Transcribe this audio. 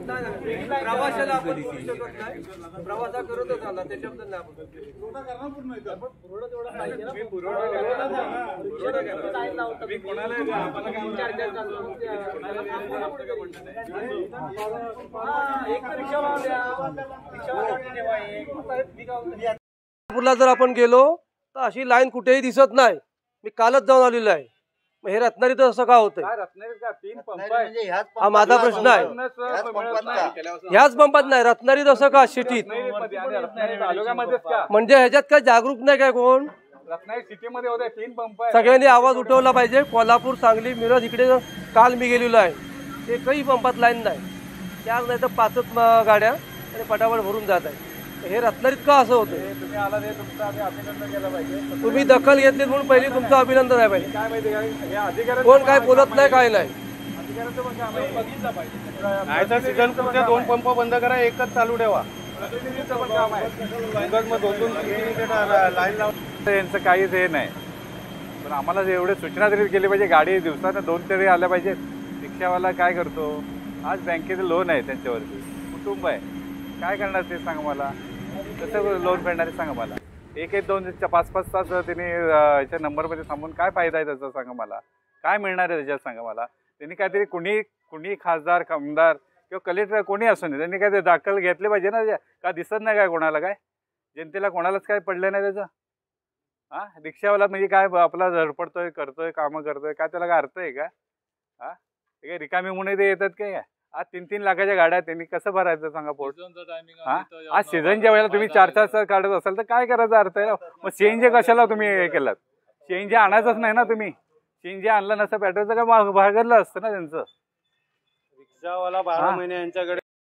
प्रवासाला आपण करू शकत नाही, प्रवासा करतच आला त्याच्याबद्दल नाही आपण जर आपण गेलो तर अशी लाईन कुठेही दिसत नाही। मी कालच जाऊन आलेलो आहे। मग हे रत्नागिरीत असं का होतंय? हा माझा प्रश्न आहे। ह्याच पंपात नाही, रत्नागिरीत असं का? सिटीत म्हणजे ह्याच्यात काय जागरूक नाही काय कोण? रत्नागिरी सिटीमध्ये होते 3 पंप आहे। सगळ्यांनी आवाज उठवला पाहिजे। कोल्हापूर, सांगली, मिरज इकडे काल मी गेलेलो आहे, एकही पंपात लाईन नाही, 4 नाही तर 5च गाड्या आणि पटापट भरून जात आहे। हे रत्नागिरीत का असं होतं? तुम्ही आला ते तुमचं अभिनंदन केलं पाहिजे। तुम्ही दखल घेतली म्हणून पहिली तुमचं अभिनंदन आहे पाहिजे। काय माहिती हे अधिकारी कोण काय बोलत नाही, काय नाही। अधिकाऱ्यांचं पण काम आहे, बघितलं पाहिजे। नाहीतर सीझन पुढच्या 2 पंप बंद करा, एकच चालू ठेवा। प्रतिनिधीचं पण काम आहे, मग 2-2 लाईन लावून यांचं काहीच हे नाही। पण आम्हाला एवढे सूचना तरी केली पाहिजे, गाडी दिवसानं 2 तरी आल्या पाहिजेत। रिक्षावाला काय करतो, आज बँकेचं लोन आहे त्यांच्यावरती, कुटुंब आहे, काय करणार ते सांगा मला। कसं लोन फेडणार सांगा मला। 1-2 5-5 तास त्यांनी याच्या नंबरमध्ये थांबून काय फायदा आहे त्याचा सांगा मला, काय मिळणार आहे त्याच्यात सांगा मला। त्यांनी काहीतरी कुणी खासदार, आमदार किंवा कलेक्टर कोणी असू नये, त्यांनी काय दाखल घेतले पाहिजे ना। का दिसत नाही काय कोणाला, काय जनतेला कोणालाच काय पडलं नाही त्याचं? हा, रिक्षावाला म्हणजे काय आपला धडपडतोय, करतोय, कामं करतोय, काय त्याला काय अर्थ आहे का? हा, ते काय रिकामी म्हणून ते येतात काय? आज 3-3 लाखाच्या गाड्या त्यांनी कसं भरायचं सांगा पोट? हा, आज सीझनच्या वेळेला तुम्ही 4-4 तास काढत असाल तर काय करायचा अर्थ आहे? मग सीएनजी कशाला तुम्ही हे केलात? सीएनजी आणायचंच नाही ना तुम्ही। सीएनजी आणलं नसतं पेट्रोलचं काय भागलं असतं ना त्यांचं। रिक्षावाला 12 महिने यांच्याकडे